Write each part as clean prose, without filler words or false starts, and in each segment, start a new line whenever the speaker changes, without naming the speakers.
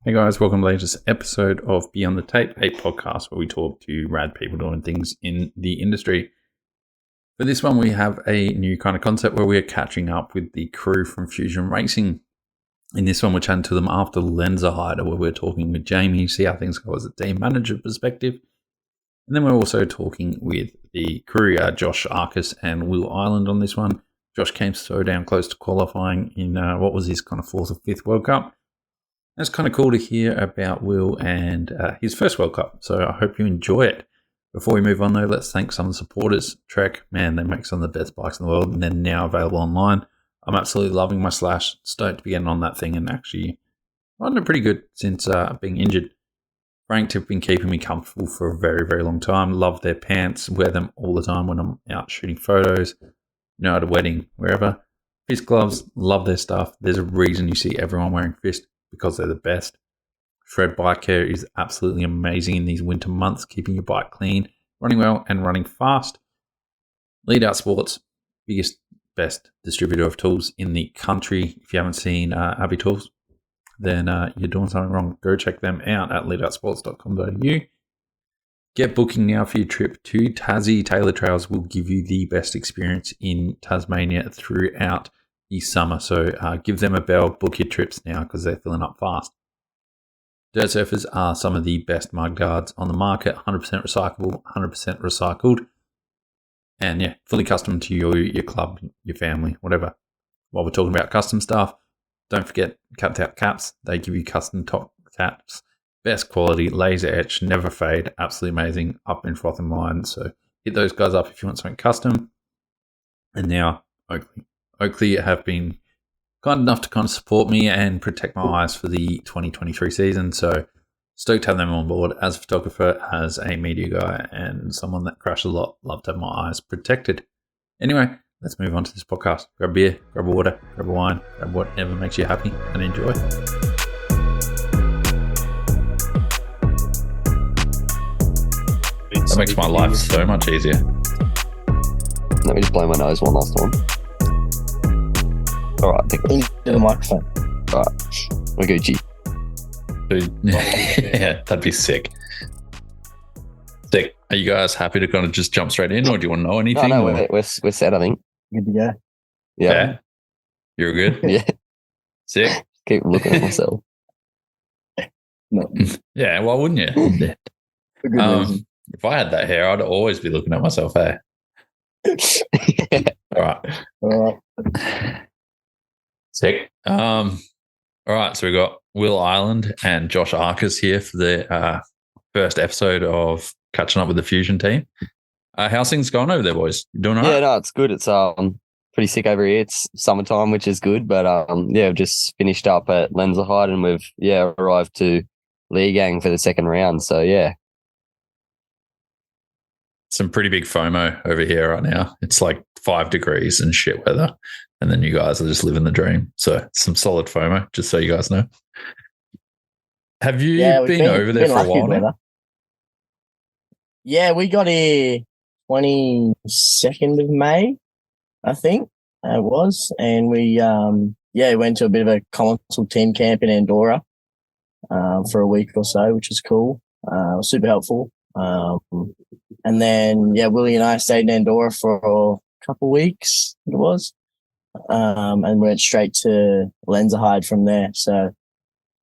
Hey guys, welcome to the latest episode of Beyond the Tape, a podcast where we talk to rad people doing things in the industry. For this one, we have a new kind of concept where we're catching up with the crew from Fushion Racing. In this one, we're chatting to them after Lenzerheide, where we're talking with Jamie, see how things go as a team manager perspective. And then we're also talking with the crew, Josh, Arcus, and Will Island on this one. Josh came so damn close to qualifying in what was his kind of fourth or fifth World Cup. It's kind of cool to hear about Will and his first World Cup, so I hope you enjoy it. Before we move on, though, let's thank some of the supporters. Trek, man, they make some of the best bikes in the world, and they're now available online. I'm absolutely loving my Slash. Stoked to be getting on that thing, and actually running pretty good since being injured. Frank have been keeping me comfortable for a very, very long time. Love their pants, wear them all the time when I'm out shooting photos, at a wedding, wherever. Fist gloves, love their stuff. There's a reason you see everyone wearing Fist, because they're the best. Shred Bike Care is absolutely amazing in these winter months, keeping your bike clean, running well, and running fast. Lead Out Sports, biggest, best distributor of tools in the country. If you haven't seen Abbey Tools, then you're doing something wrong. Go check them out at leadoutsports.com.au. Get booking now for your trip to Tassie. Taylor Trails will give you the best experience in Tasmania throughout the summer, so give them a bell, book your trips now because they're filling up fast. Dirt Surfers are some of the best mud guards on the market, 100% recyclable, 100% recycled, and yeah, fully custom to your club, your family, whatever. While we're talking about custom stuff, don't forget Cut Out Caps. They give you custom top caps, best quality, laser etch, never fade, absolutely amazing, up in froth and line. So hit those guys up if you want something custom. And now Oakley have been kind enough to kind of support me and protect my eyes for the 2023 season. So stoked to have them on board as a photographer, as a media guy, and someone that crashes a lot. Love to have my eyes protected. Anyway, let's move on to this podcast. Grab a beer, grab a water, grab a wine, grab whatever makes you happy, and enjoy. That makes my life so much easier.
Let me just blow my nose one last time. All right, pick
into the microphone.
All right, we're Gucci.
Dude, yeah, that'd be sick. Sick. Are you guys happy to kind of just jump straight in, or do you want to know anything?
No, we're set, I think.
Good to go.
Yeah.
You're good?
Yeah.
Sick.
Keep looking at myself.
No.
Yeah, why wouldn't you?
For good reason.
If I had that hair, I'd always be looking at myself, hey?
Yeah.
All right. Sick. All right, so we got Will Island and Josh Arcus here for the first episode of Catching Up with the Fusion team. How's things going over there, boys? You doing all right?
Yeah, no, it's good. It's pretty sick over here. It's summertime, which is good, but we've just finished up at Lenzerheide and we've arrived to Leagang for the second round. So yeah.
Some pretty big FOMO over here right now. It's like 5 degrees and shit weather. And then you guys are just living the dream. So some solid FOMO, just so you guys know. Have you been over there for a while now?
Yeah, we got here 22nd of May, I think it was. And we went to a bit of a console team camp in Andorra for a week or so, which was cool. Super helpful. And then, Willie and I stayed in Andorra for a couple of weeks, it was. And went straight to Lenzerheide from there. So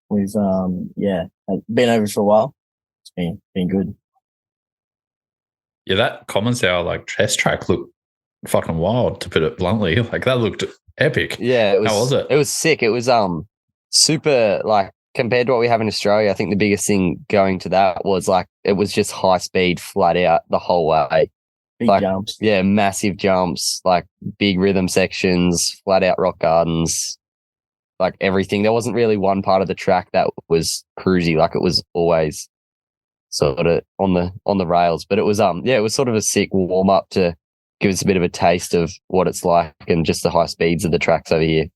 we've, been over for a while. It's been good.
Yeah, that Commons Hour test track looked fucking wild, to put it bluntly. That looked epic.
Yeah,
how was it?
It was sick. It was super compared to what we have in Australia. I think the biggest thing going to that was it was just high speed, flat out the whole way.
Big jumps.
Yeah, massive jumps, big rhythm sections, flat out rock gardens, everything. There wasn't really one part of the track that was cruisy. It was always sort of on the rails. But it was it was sort of a sick warm up to give us a bit of a taste of what it's like and just the high speeds of the tracks over here.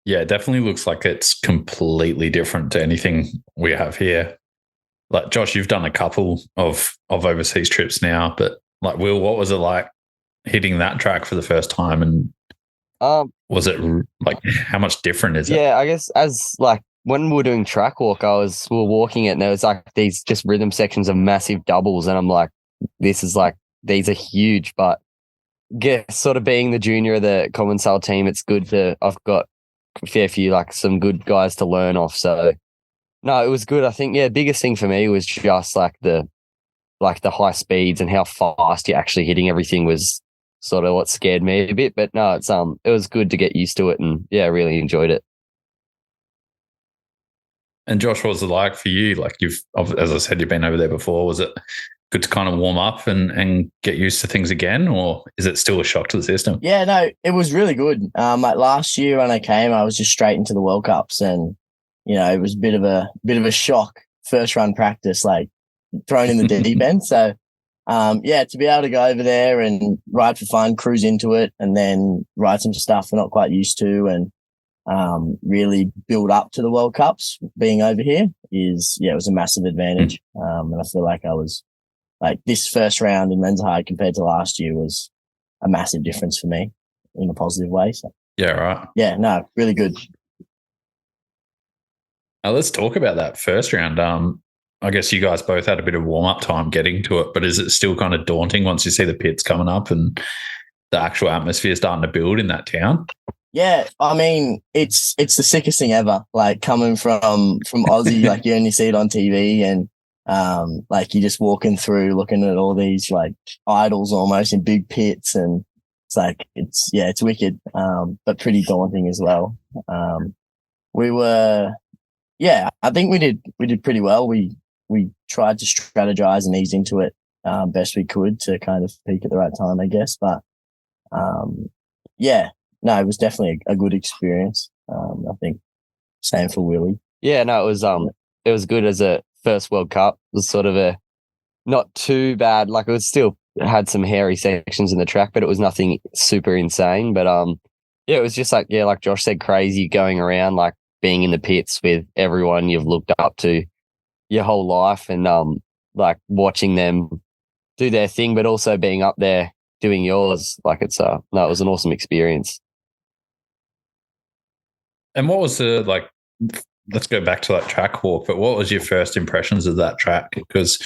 Yeah, it definitely looks like it's completely different to anything we have here. Josh, you've done a couple of overseas trips now, but Will, what was it like hitting that track for the first time and Was it like, how much different is it?
Yeah, I guess as like when we were doing track walk, we were walking it and there was like these just rhythm sections of massive doubles. And I'm like, these are huge, but guess sort of being the junior of the common style team, it's good I've got a fair few, like some good guys to learn off. So no, it was good. I think, yeah, biggest thing for me was just like the high speeds and how fast you're actually hitting everything was sort of what scared me a bit. But no, it was good to get used to it and yeah, really enjoyed it.
And Josh, what was it like for you? Like as I said, you've been over there before. Was it good to kind of warm up and get used to things again, or is it still a shock to the system?
Yeah, no, it was really good. Like last year when I came, I was just straight into the World Cups, and it was a bit of a shock first run practice, like thrown in the deep end. So, to be able to go over there and ride for fun, cruise into it, and then ride some stuff we're not quite used to, and really build up to the World Cups being over here it was a massive advantage. And I feel like I was like this first round in Lenzerheide compared to last year was a massive difference for me in a positive way. So
yeah, right.
Yeah, no, really good.
Now let's talk about that first round. I guess you guys both had a bit of warm up time getting to it, but is it still kind of daunting once you see the pits coming up and the actual atmosphere starting to build in that town?
Yeah, I mean, it's the sickest thing ever. Like coming from Aussie, like you only see it on TV, and like you're just walking through, looking at all these like idols almost in big pits, and it's like it's wicked, but pretty daunting as well. I think we did pretty well. We tried to strategize and ease into it best we could to kind of peak at the right time, I guess. But no, it was definitely a good experience. I think same for Willie.
Yeah, no, it was good as a first World Cup. It was sort of a not too bad. Like it still had some hairy sections in the track, but it was nothing super insane. But it was just like Josh said, crazy going around, like being in the pits with everyone you've looked up to your whole life, and like watching them do their thing, but also being up there doing yours. Like it was an awesome experience.
And what was let's go back to that track walk, but what was your first impressions of that track? Because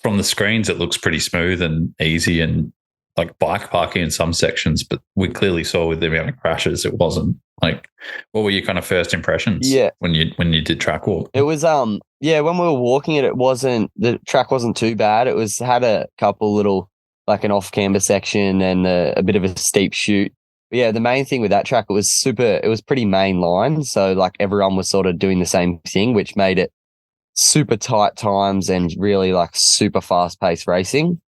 from the screens, it looks pretty smooth and easy and like bike parking in some sections, but we clearly saw with the amount of crashes, it wasn't. Like, what were your kind of first impressions when you did track walk?
It was, when we were walking it, the track wasn't too bad. It had a couple little, like an off-camber section and a bit of a steep chute. But yeah, the main thing with that track, it was pretty main line. So like everyone was sort of doing the same thing, which made it super tight times and really like super fast paced racing.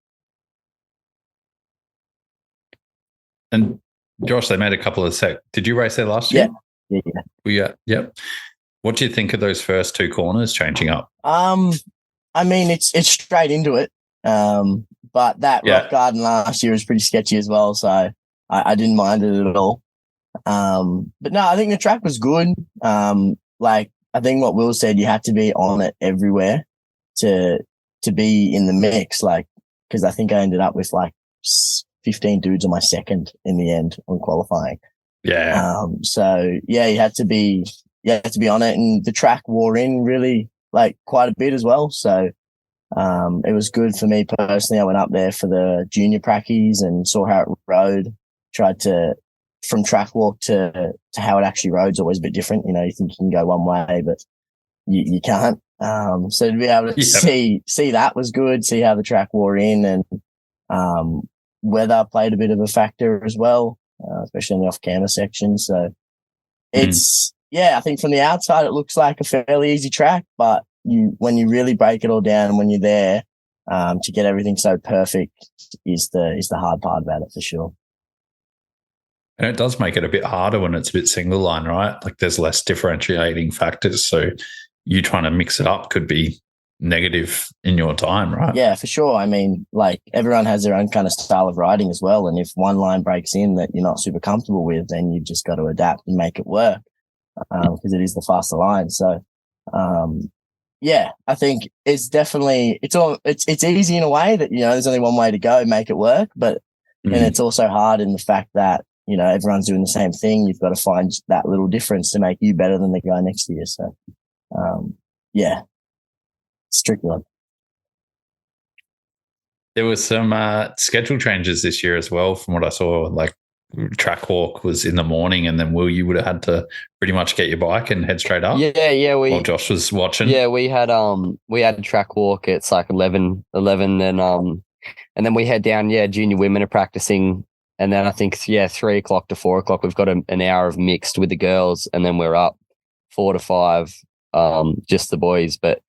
And Josh, they made a couple of Did you race there last year?
Yeah.
Yep. What do you think of those first two corners changing up?
I mean, it's straight into it. But that rock garden last year was pretty sketchy as well, so I didn't mind it at all. But no, I think the track was good. Like I think what Will said, you had to be on it everywhere to be in the mix. Like, because I think I ended up with like 15 dudes on my second in the end on qualifying.
Yeah.
So yeah, you had to be on it, and the track wore in really like quite a bit as well. So it was good for me personally. I went up there for the junior prackies and saw how it rode. Tried to, from track walk to how it actually rode's always a bit different. You think you can go one way, but you can't. So to be able to see that was good. See how the track wore in, and weather played a bit of a factor as well, especially in the off-camber section. So it's I think from the outside it looks like a fairly easy track, but when you really break it all down and when you're there, to get everything so perfect is the hard part about it for sure.
And it does make it a bit harder when it's a bit single line, right? Like there's less differentiating factors. So you trying to mix it up could be negative in your time, right?
Yeah, for sure. I mean, like everyone has their own kind of style of riding as well. And if one line breaks in that you're not super comfortable with, then you've just got to adapt and make it work, because it is the faster line. So, I think it's definitely, it's easy in a way that, there's only one way to go, make it work. But then it's also hard in the fact that everyone's doing the same thing. You've got to find that little difference to make you better than the guy next to you. So, yeah, it's a tricky one.
There was some schedule changes this year as well, from what I saw. Like track walk was in the morning, and then Will, you would have had to pretty much get your bike and head straight up.
Yeah.
While Josh was watching.
Yeah, we had a track walk. It's like 11, and then we head down. Yeah, junior women are practicing, and then I think 3 o'clock to 4 o'clock we've got an hour of mixed with the girls, and then we're up 4 to 5, just the boys. But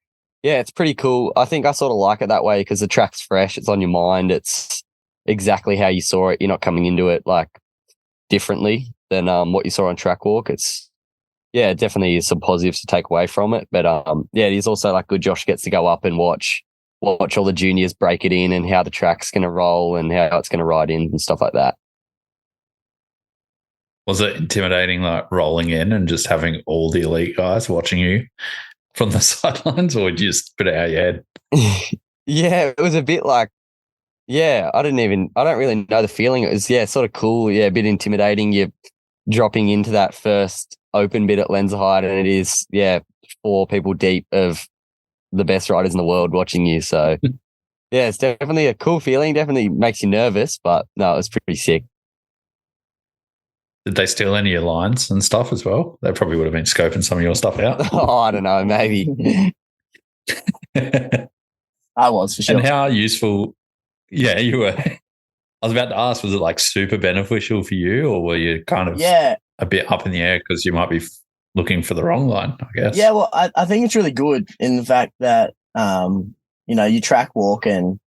yeah, it's pretty cool. I think I sort of like it that way because the track's fresh. It's on your mind. It's exactly how you saw it. You're not coming into it like differently than what you saw on track walk. It's definitely some positives to take away from it. But it is also like good. Josh gets to go up and watch all the juniors break it in and how the track's going to roll and how it's going to ride in and stuff like that.
Was it intimidating, like rolling in and just having all the elite guys watching you from the sidelines, or would you just put it out your head?
Yeah, it was a bit like, I don't really know the feeling. It was, sort of cool. Yeah, a bit intimidating. You're dropping into that first open bit at Lenzerheide, and it is, 4 people deep of the best riders in the world watching you. So, it's definitely a cool feeling. Definitely makes you nervous, but no, it was pretty sick.
Did they steal any of your lines and stuff as well? They probably would have been scoping some of your stuff out.
Oh, I don't know, maybe.
I was, for sure.
And how useful? Yeah, you were. I was about to ask, was it like super beneficial for you, or were you kind of a bit up in the air because you might be looking for the wrong line, I guess?
Yeah, well, I think it's really good in the fact that, you track walk and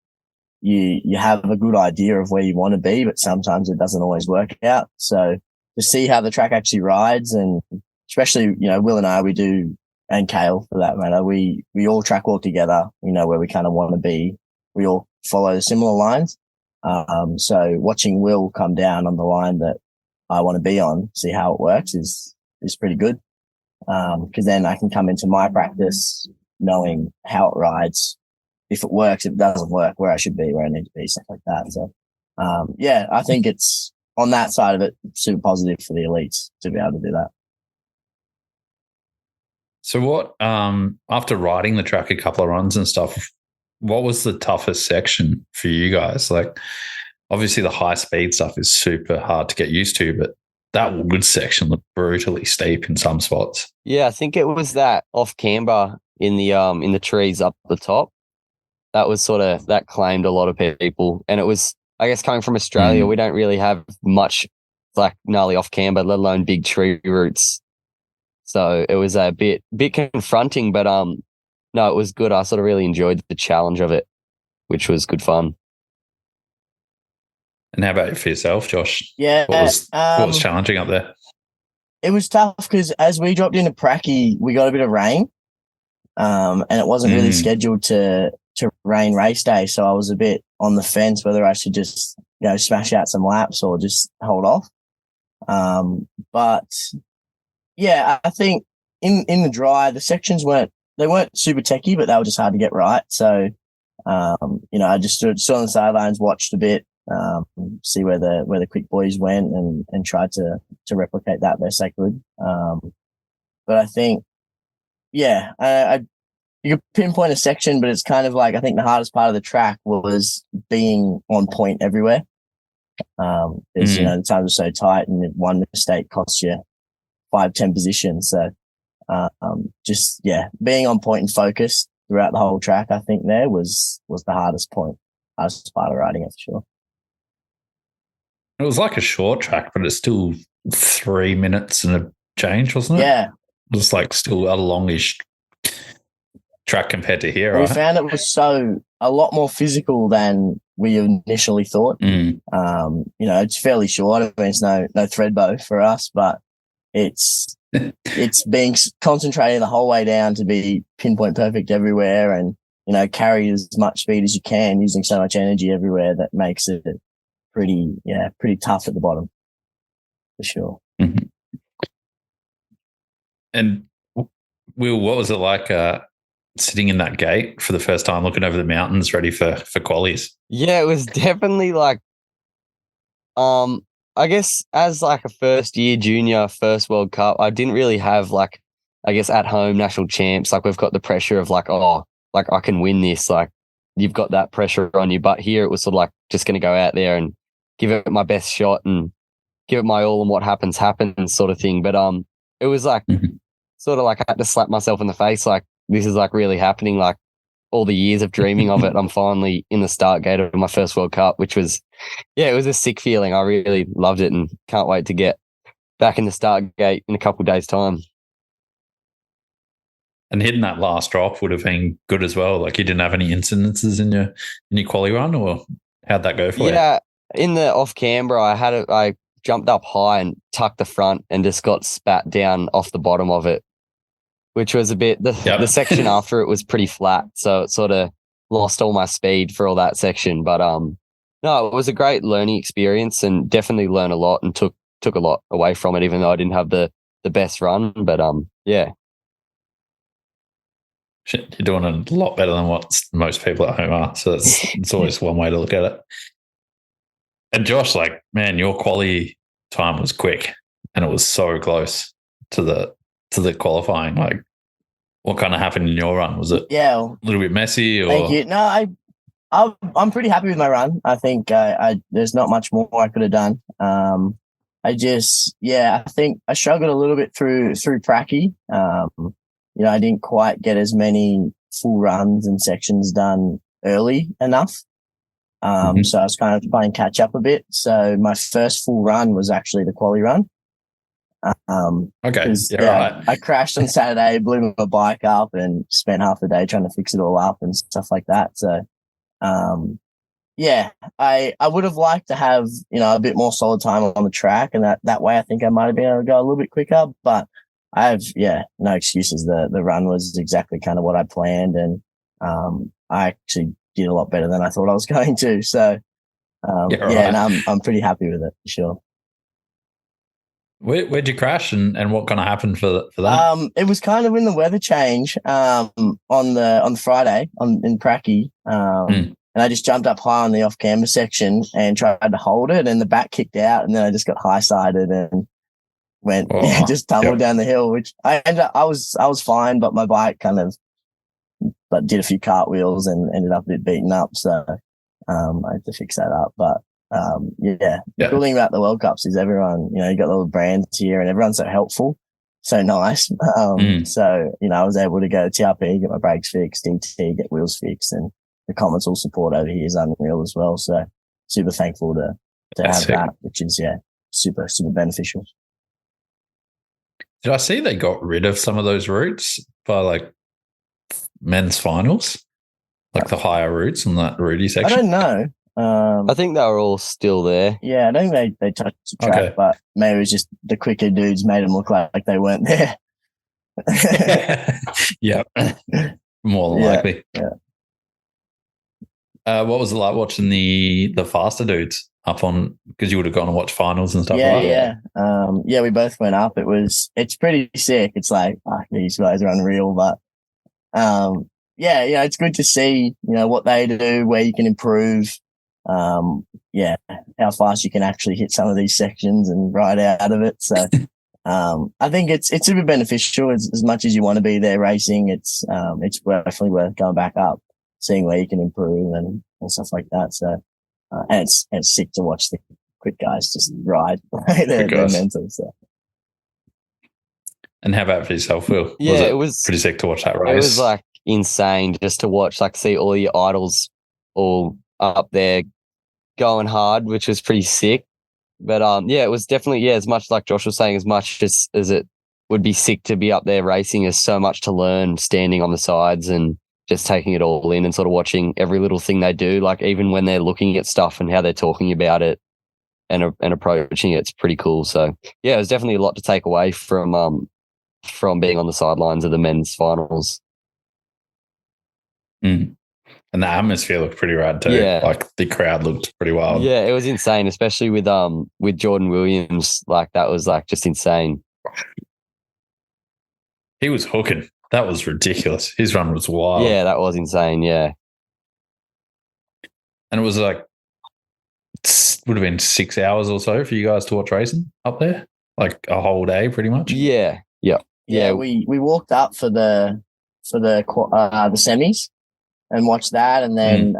you have a good idea of where you want to be, but sometimes it doesn't always work out. So to see how the track actually rides, and especially, Will and I, we do, and Kale for that matter, we all track walk together, where we kind of want to be. We all follow similar lines. So watching Will come down on the line that I want to be on, see how it works is pretty good. Cause then I can come into my practice knowing how it rides. If it works, if it doesn't work, where I should be, where I need to be, stuff like that. So, I think it's on that side of it, super positive for the elites to be able to do that.
So what, after riding the track a couple of runs and stuff, what was the toughest section for you guys? Like, obviously the high speed stuff is super hard to get used to, but that wood section looked brutally steep in some spots.
Yeah, I think it was that off camber in the trees up the top. That was that claimed a lot of people. And it was, I guess, coming from Australia, we don't really have much like gnarly off camber, let alone big tree roots. So it was a bit confronting, but no, it was good. I sort of really enjoyed the challenge of it, which was good fun.
And how about for yourself, Josh?
Yeah.
What was challenging up there?
It was tough because as we dropped into Pracky, we got a bit of rain, and it wasn't really scheduled to rain race day. So I was a bit on the fence whether I should just, smash out some laps or just hold off. But yeah, I think in the dry, the sections weren't super techy, but they were just hard to get right. So, I just stood on the sidelines, watched a bit, see where the quick boys went and tried to replicate that best I could. But I think, you could pinpoint a section, but it's kind of like, I think the hardest part of the track was being on point everywhere. Because, the times are so tight and one mistake costs you 5-10 positions. So, being on point and focused throughout the whole track, I think there was the hardest part of riding it, for sure.
It was like a short track, but it's still 3 minutes and a change, wasn't it?
Yeah.
It was like still a longish track compared to here, right?
We found it was a lot more physical than we initially thought. It's fairly short. I mean, it's no thread bow for us, but it's being concentrated the whole way down to be pinpoint perfect everywhere and, carry as much speed as you can using so much energy everywhere that makes it pretty tough at the bottom, for sure.
Mm-hmm. And Will, what was it like sitting in that gate for the first time, looking over the mountains, ready for qualies?
Yeah, it was definitely like, I I guess as like a first year junior, first World Cup, I didn't really have like, I guess at home national champs. Like we've got the pressure of like, oh, like I can win this. Like you've got that pressure on you. But here it was sort of like just going to go out there and give it my best shot and give it my all, and what happens sort of thing. But it was like sort of like I had to slap myself in the face. Like this is like really happening. Like all the years of dreaming of it, I'm finally in the start gate of my first World Cup, which was, yeah, it was a sick feeling. I really loved it and can't wait to get back in the start gate in a couple of days' time.
And hitting that last drop would have been good as well. Like you didn't have any incidences in your quali run, or how'd that go for you?
Yeah, in the off Canberra, I jumped up high and tucked the front and just got spat down off the bottom of it, which was a bit, the section after it was pretty flat. So it sort of lost all my speed for all that section. But no, it was a great learning experience and definitely learned a lot and took a lot away from it, even though I didn't have the best run. But yeah.
Shit, you're doing a lot better than what most people at home are. So it's always one way to look at it. And Josh, like, man, your quali time was quick and it was so close to the qualifying. Like, what kind of happened in your run? Was it a little bit messy? Or?
Thank you. No, I'm pretty happy with my run. I think there's not much more I could have done. I think I struggled a little bit through pracky. I didn't quite get as many full runs and sections done early enough. So I was kind of playing catch up a bit. So my first full run was actually the quali run.
Okay. Right.
I crashed on Saturday, blew my bike up and spent half the day trying to fix it all up and stuff like that. So, I would have liked to have, a bit more solid time on the track, and that way I think I might have been able to go a little bit quicker, but I have, no excuses. The run was exactly kind of what I planned, and I actually did a lot better than I thought I was going to. So, and I'm pretty happy with it for sure.
Where'd you crash and what kind of happened for that?
It was kind of in the weather change on the Friday in Pracky, and I just jumped up high on the off camber section and tried to hold it, and the back kicked out, and then I just got high sided and went just tumbled down the hill, which I was fine, but my bike kind of did a few cartwheels and ended up a bit beaten up, so I had to fix that up. But the cool thing about the World Cups is everyone, you got little brands here and everyone's so helpful, so nice. So, I was able to go to TRP, get my brakes fixed, DT, get wheels fixed, and the Comets all support over here is unreal as well. So super thankful to have that, which is, super, super beneficial.
Did I see they got rid of some of those routes by like men's finals? Like the higher routes on that Rudy section?
I don't know.
I think they were all still there.
Yeah, I don't think they touched the track, but maybe it was just the quicker dudes made them look like they weren't there.
Yeah, more than likely.
Yeah.
What was it like watching the faster dudes up on, because you would have gone and watched finals and stuff?
Yeah, we both went up. It's pretty sick. It's like, these guys are unreal, but it's good to see, what they do, where you can improve, how fast you can actually hit some of these sections and ride out of it. So I think it's super beneficial. As much as you want to be there racing, it's definitely worth going back up, seeing where you can improve and stuff like that. So and it's sick to watch the quick guys just ride. They're mental. So.
And how about for yourself, Will?
Yeah, it was
pretty sick to watch that race.
It was like insane just to watch, like see all your idols all up there going hard, which was pretty sick. But it was definitely, as much like Josh was saying, as much as it would be sick to be up there racing, there's so much to learn standing on the sides and just taking it all in and sort of watching every little thing they do, like even when they're looking at stuff and how they're talking about it and approaching it, it's pretty cool. So it was definitely a lot to take away from being on the sidelines of the men's finals.
And the atmosphere looked pretty rad too.
Yeah.
Like the crowd looked pretty wild.
Yeah, it was insane, especially with Jordan Williams. Like that was like just insane.
He was hooking. That was ridiculous. His run was wild.
Yeah, that was insane. Yeah.
And it was like would have been 6 hours or so for you guys to watch racing up there, like a whole day, pretty much.
Yeah.
Yeah, we walked up for the semis and watched that, and then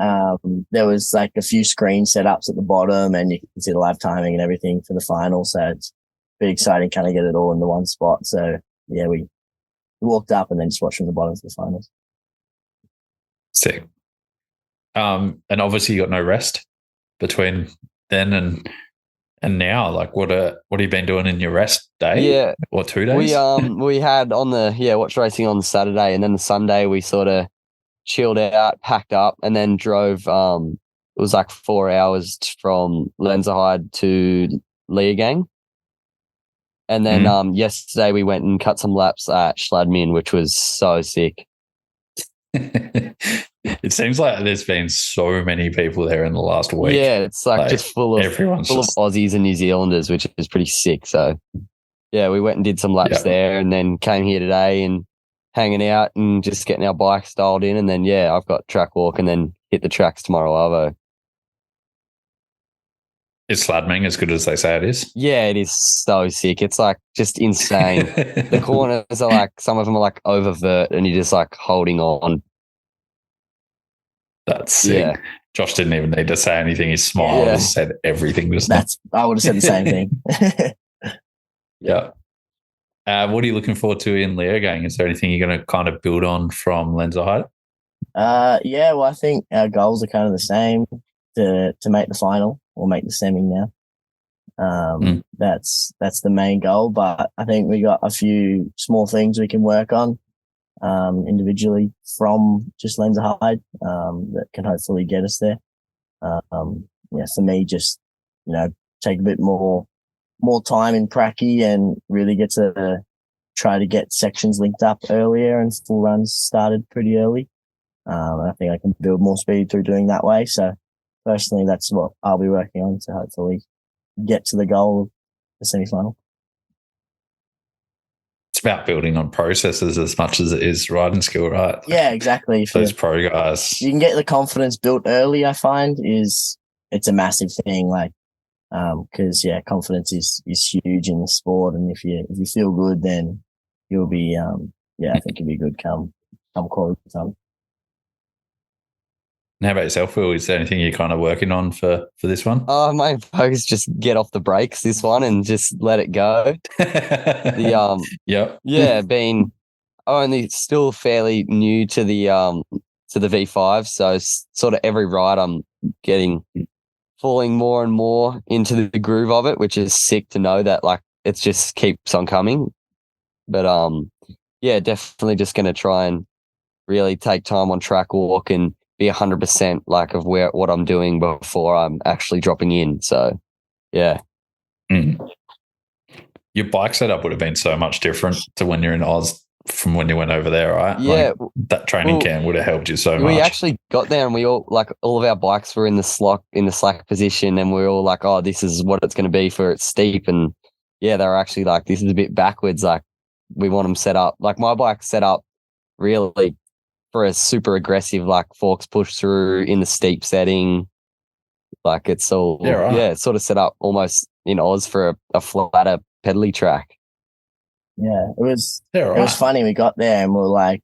there was like a few screen setups at the bottom, and you can see the live timing and everything for the final. So it's pretty exciting, kind of get it all in the one spot. So yeah, we walked up and then just watched from the bottom to the finals.
Sick. And obviously you got no rest between then and now. Like, what have you been doing in your rest day?
Yeah,
or 2 days?
We had on the watch racing on the Saturday, and then the Sunday we sort of chilled out, packed up, and then drove. It was like 4 hours from Lenzerheide to Leogang. And then yesterday we went and cut some laps at Schladming, which was so sick.
It seems like there's been so many people there in the last week.
Yeah, it's like just full of Aussies and New Zealanders, which is pretty sick. So yeah, we went and did some laps there, and then came here today and hanging out and just getting our bikes dialed in. And then I've got track walk and then hit the tracks tomorrow, Arvo.
Is Schladming as good as they say it is?
Yeah, it is so sick. It's like just insane. The corners are like, some of them are like oververt, and you're just like holding on.
That's sick. Yeah. Josh didn't even need to say anything. He smiled and said everything.
I would have said the same thing.
Yeah. What are you looking forward to in Leogang? Is there anything you're going to kind of build on from Lenzerheide?
Yeah, well, I think our goals are kind of the same, to make the final or make the semi now. That's the main goal, but I think we got a few small things we can work on individually from just Lenzerheide that can hopefully get us there. For me, just take a bit more time in pracky and really get to try to get sections linked up earlier and full runs started pretty early. I think I can build more speed through doing that way. So personally, that's what I'll be working on to hopefully get to the goal of the semi-final.
It's about building on processes as much as it is riding skill, right? Like,
yeah, exactly.
Those pro guys.
You can get the confidence built early, I find, it's a massive thing. Like, because confidence is huge in this sport, and if you feel good, then you'll be I think you'll be good come quality time.
And how about yourself, Will? Is there anything you're kind of working on for this one?
My focus just get off the brakes this one and just let it go. Being only still fairly new to the V5, so sort of every ride I'm falling more and more into the groove of it, which is sick to know that like it just keeps on coming. But definitely just going to try and really take time on track walk and be 100% like of what I'm doing before I'm actually dropping in. So, yeah.
Your bike setup would have been so much different to when you're in Oz from when you went over there, right?
Yeah.
Like, that training camp would have helped you so much.
We actually got there and we all of our bikes were in the slack position, and we were all like, oh, this is what it's going to be for it's steep. And they were actually like, this is a bit backwards. Like, we want them set up. Like, my bike set up really for a super aggressive, like, forks push through in the steep setting. Like, it's all, it's sort of set up almost in Oz for a flatter pedally track.
Yeah, it was funny. We got there and we were like,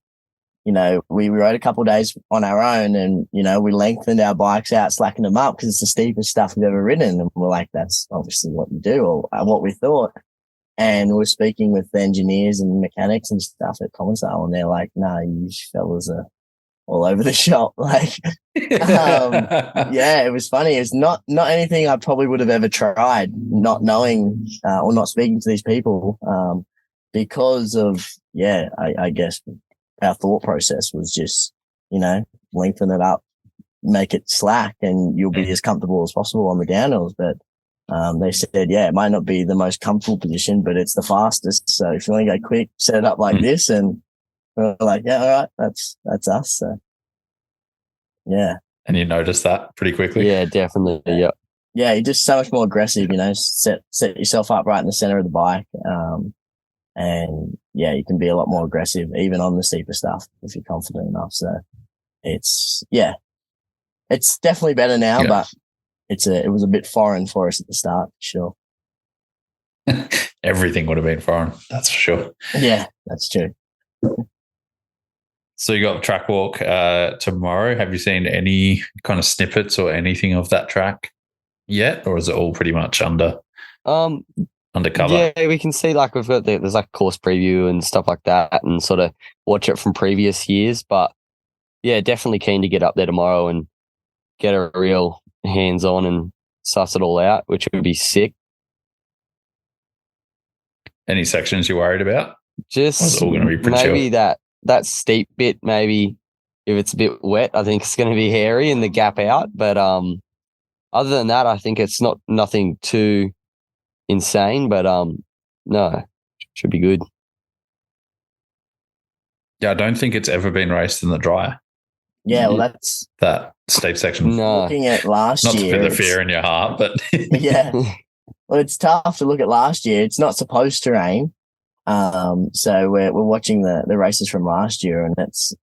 we rode a couple of days on our own, and, we lengthened our bikes out, slacking them up because it's the steepest stuff we've ever ridden. And we're like, that's obviously what you do, or what we thought. And we're speaking with the engineers and mechanics and stuff at Commonsale, and they're like, "No, you fellas are all over the shop." Like, it was funny. It's not anything I probably would have ever tried, not knowing or not speaking to these people, because of I guess our thought process was just lengthen it up, make it slack, and you'll be as comfortable as possible on the downhills. But they said, it might not be the most comfortable position, but it's the fastest. So if you want to go quick, set it up like this. And we're like, all right, that's us. So, yeah.
And you noticed that pretty quickly?
Yeah, definitely. Yeah.
Yeah, you're just so much more aggressive, set yourself up right in the center of the bike. And you can be a lot more aggressive, even on the steeper stuff, if you're confident enough. So it's definitely better now, but it was a bit foreign for us at the start, for sure.
Everything would have been foreign, that's for sure.
Yeah, that's true.
So you got track walk tomorrow. Have you seen any kind of snippets or anything of that track yet, or is it all pretty much undercover?
Yeah, we can see like we've got there's like course preview and stuff like that, and sort of watch it from previous years. But yeah, definitely keen to get up there tomorrow and get a real hands on and suss it all out, which would be sick.
Any sections you're worried about?
Just
all going to be pretty
maybe
chill?
that steep bit, maybe if it's a bit wet, I think it's going to be hairy and the gap out. But other than that, I think it's nothing too insane. But no, should be good.
Yeah, I don't think it's ever been raced in the dryer.
Yeah, well, that's
that steep section.
No.
Looking at last
year. Not to put the fear in your heart, but
yeah. Well, it's tough to look at last year. It's not supposed to rain. So we're watching the races from last year, and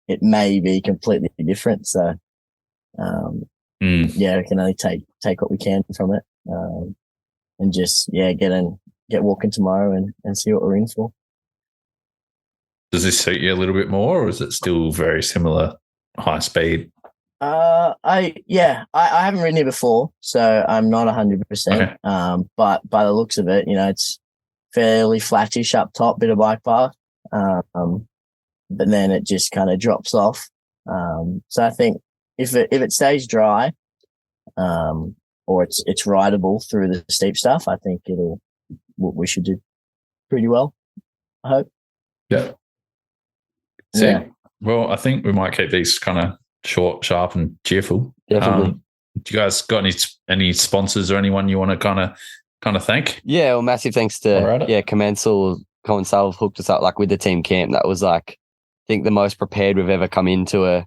it may be completely different. So yeah, we can only take what we can from it. And just get walking tomorrow and see what we're in for.
Does this suit you a little bit more, or is it still very similar high speed?
I haven't ridden here before, so I'm not 100%. But by the looks of it, it's fairly flattish up top, bit of bike path. But then it just kind of drops off. So I think if it stays dry, or it's rideable through the steep stuff, I think we should do pretty well, I hope.
Yeah. So, yeah. Well, I think we might keep these kind of short, sharp, and cheerful.
Definitely.
Do you guys got any sponsors or anyone you want to kind of thank?
Yeah, well, massive thanks to Commensal hooked us up like with the team camp. That was like, I think the most prepared we've ever come into a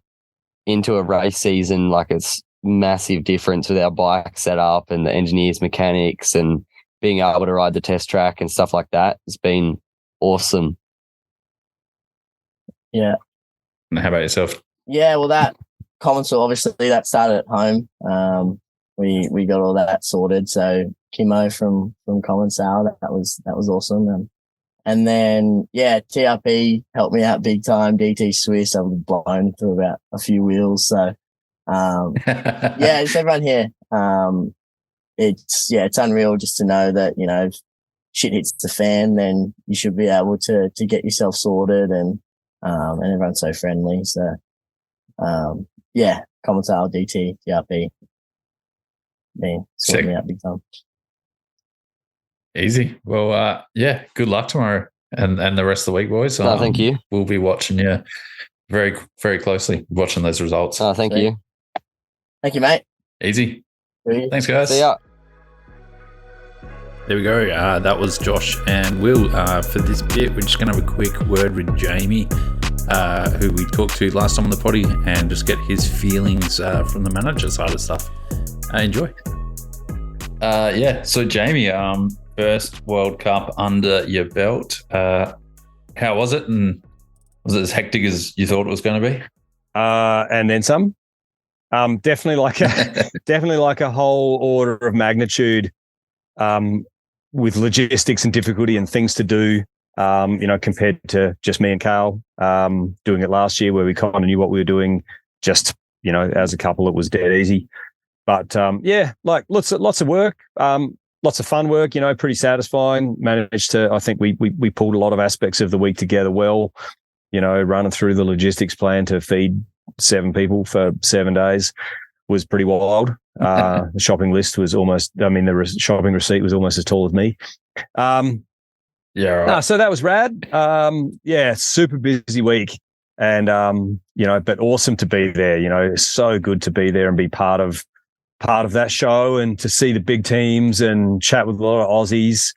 race season. Like it's massive difference with our bike setup and the engineers, mechanics, and being able to ride the test track and stuff like that. It's been awesome.
Yeah.
And how about yourself?
Yeah, well, that Commensal, obviously that started at home. We got all that sorted. So Kimo from Commensal, that was awesome. And then TRP helped me out big time. DT Swiss, I was blown through about a few wheels. So just everyone here. It's unreal just to know that if shit hits the fan, then you should be able to get yourself sorted, and everyone's so friendly. So Commensal, DT, TRP, sorting me out big time.
Easy. Well, good luck tomorrow and the rest of the week, boys.
No, thank you.
We'll be watching you very, very closely, watching those results.
Oh, thank you.
Thank you, mate.
Easy. Thanks, guys.
See ya.
There we go. That was Josh and Will. For this bit, we're just going to have a quick word with Jamie, who we talked to last time on the potty, and just get his feelings from the manager side of stuff. Enjoy. So Jamie, first World Cup under your belt. How was it, and was it as hectic as you thought it was going to be?
And then some. Definitely like a whole order of magnitude, with logistics and difficulty and things to do. Compared to just me and Carl doing it last year, where we kind of knew what we were doing. Just as a couple, it was dead easy. But like lots of work, lots of fun work. Pretty satisfying. Managed to, I think we pulled a lot of aspects of the week together well. Running through the logistics plan to feed 7 people for 7 days was pretty wild. The shopping list was the shopping receipt was almost as tall as me. So that was rad. Super busy week, and but awesome to be there. It's so good to be there and be part of that show, and to see the big teams and chat with a lot of Aussies,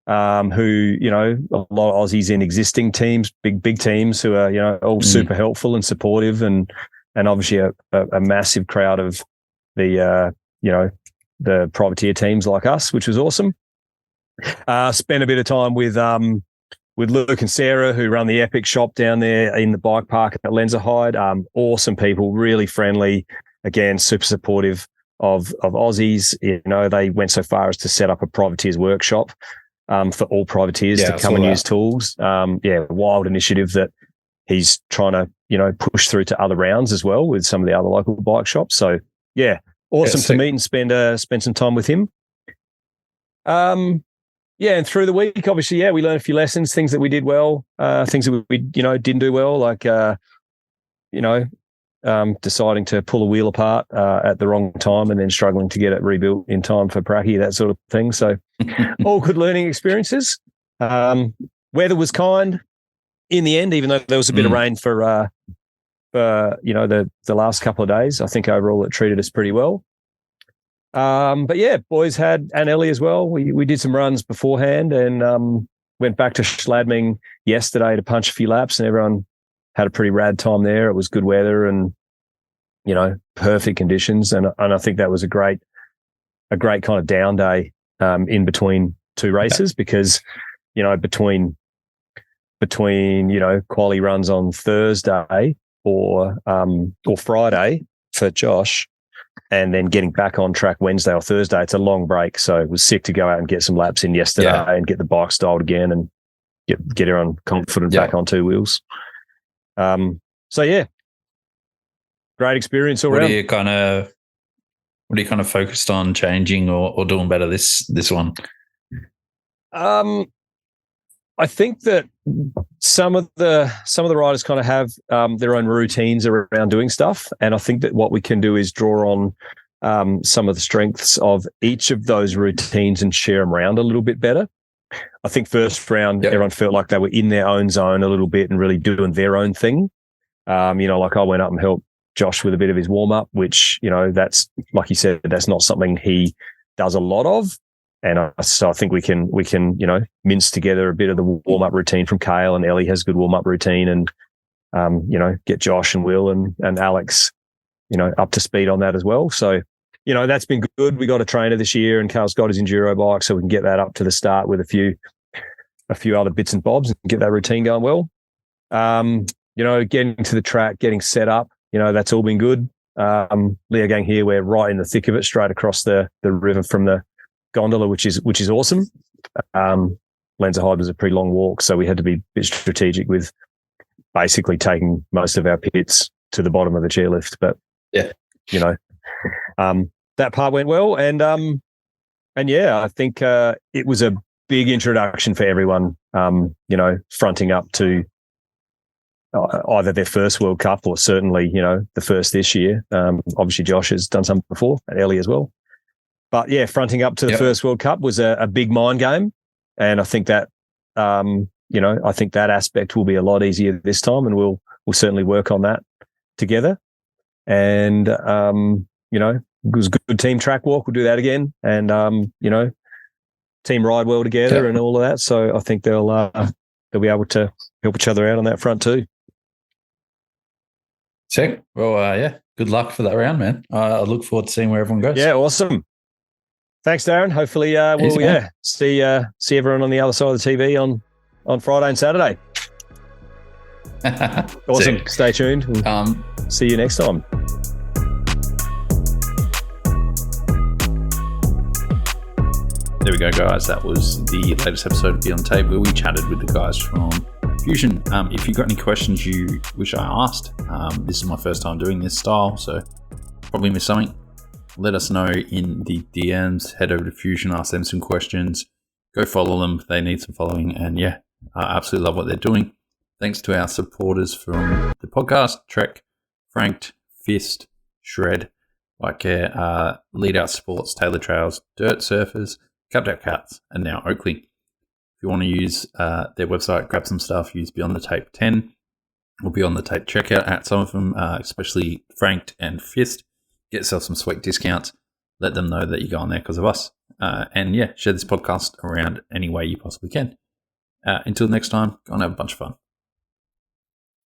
who a lot of Aussies in existing teams, big teams who are all super helpful and supportive, and obviously a massive crowd of the the privateer teams like us, which was awesome. Spent a bit of time with Luke and Sarah, who run the Epic shop down there in the bike park at Lenzerheide. Awesome people, really friendly, again super supportive of Aussies. They went so far as to set up a privateers workshop for all privateers to come and use tools. Wild initiative that he's trying to, push through to other rounds as well with some of the other local bike shops. So awesome to meet and spend some time with him. And through the week, obviously, we learned a few lessons, things that we did well, things that we didn't do well, like deciding to pull a wheel apart at the wrong time and then struggling to get it rebuilt in time for Pracky, that sort of thing. So all good learning experiences. Weather was kind in the end, even though there was a bit of rain for the last couple of days. I think overall it treated us pretty well. Boys and Ellie as well. We did some runs beforehand and went back to Schladming yesterday to punch a few laps, and everyone had a pretty rad time there. It was good weather and, perfect conditions. And I think that was a great kind of down day in between two races because, between quali runs on Thursday or Friday for Josh and then getting back on track Wednesday or Thursday, it's a long break. So it was sick to go out and get some laps in yesterday and get the bike styled again and get everyone confident back on two wheels. Great experience all around.
What are you kind of focused on changing or doing better this one?
I think that some of the riders kind of have their own routines around doing stuff, and I think that what we can do is draw on some of the strengths of each of those routines and share them around a little bit better. I think first round, everyone felt like they were in their own zone a little bit and really doing their own thing. Like I went up and helped Josh with a bit of his warm up, which, that's, like he said, that's not something he does a lot of. And so I think we can, mince together a bit of the warm up routine from Kale, and Ellie has a good warm up routine, and, get Josh and Will and Alex, up to speed on that as well. So, that's been good. We got a trainer this year, and Kale's got his enduro bike, so we can get that up to the start with a few other bits and bobs and get that routine going well. Getting to the track, getting set up, that's all been good. Leo Gang here, we're right in the thick of it, straight across the river from the gondola, which is awesome. Lenzerheide was a pretty long walk, so we had to be a bit strategic with basically taking most of our pits to the bottom of the chairlift. But that part went well, and I think it was a big introduction for everyone. Fronting up to either their first World Cup or certainly the first this year. Obviously, Josh has done some before, and Ellie as well. But fronting up to the first World Cup was a big mind game, and I think that I think that aspect will be a lot easier this time, and we'll certainly work on that together. And it was a good team track walk. We'll do that again, and team ride well together and all of that. So I think they'll be able to help each other out on that front too.
Sick. Well, good luck for that round, man. I look forward to seeing where everyone goes.
Yeah, awesome. Thanks, Darren. Hopefully, we'll see everyone on the other side of the TV on Friday and Saturday. Awesome.
Sick.
Stay tuned. See you next time.
There we go, guys. That was the latest episode of Be On Tape, where we chatted with the guys from Fushion. If you've got any questions you wish I asked, this is my first time doing this style, so probably missed something. Let us know in the DMs. Head over to Fushion, ask them some questions. Go follow them. They need some following. And I absolutely love what they're doing. Thanks to our supporters from the podcast: Trek, Franked, Fist, Shred, Bike Care, Lead Out Sports, Taylor Trails, Dirt Surfers, Capped Out Cats, and now Oakley. If you want to use their website, grab some stuff, use Beyond the Tape 10 or Beyond the Tape checkout at some of them, especially Franked and Fist. Get yourself some sweet discounts. Let them know that you go on there because of us. Share this podcast around any way you possibly can. Until next time, go and have a bunch of fun.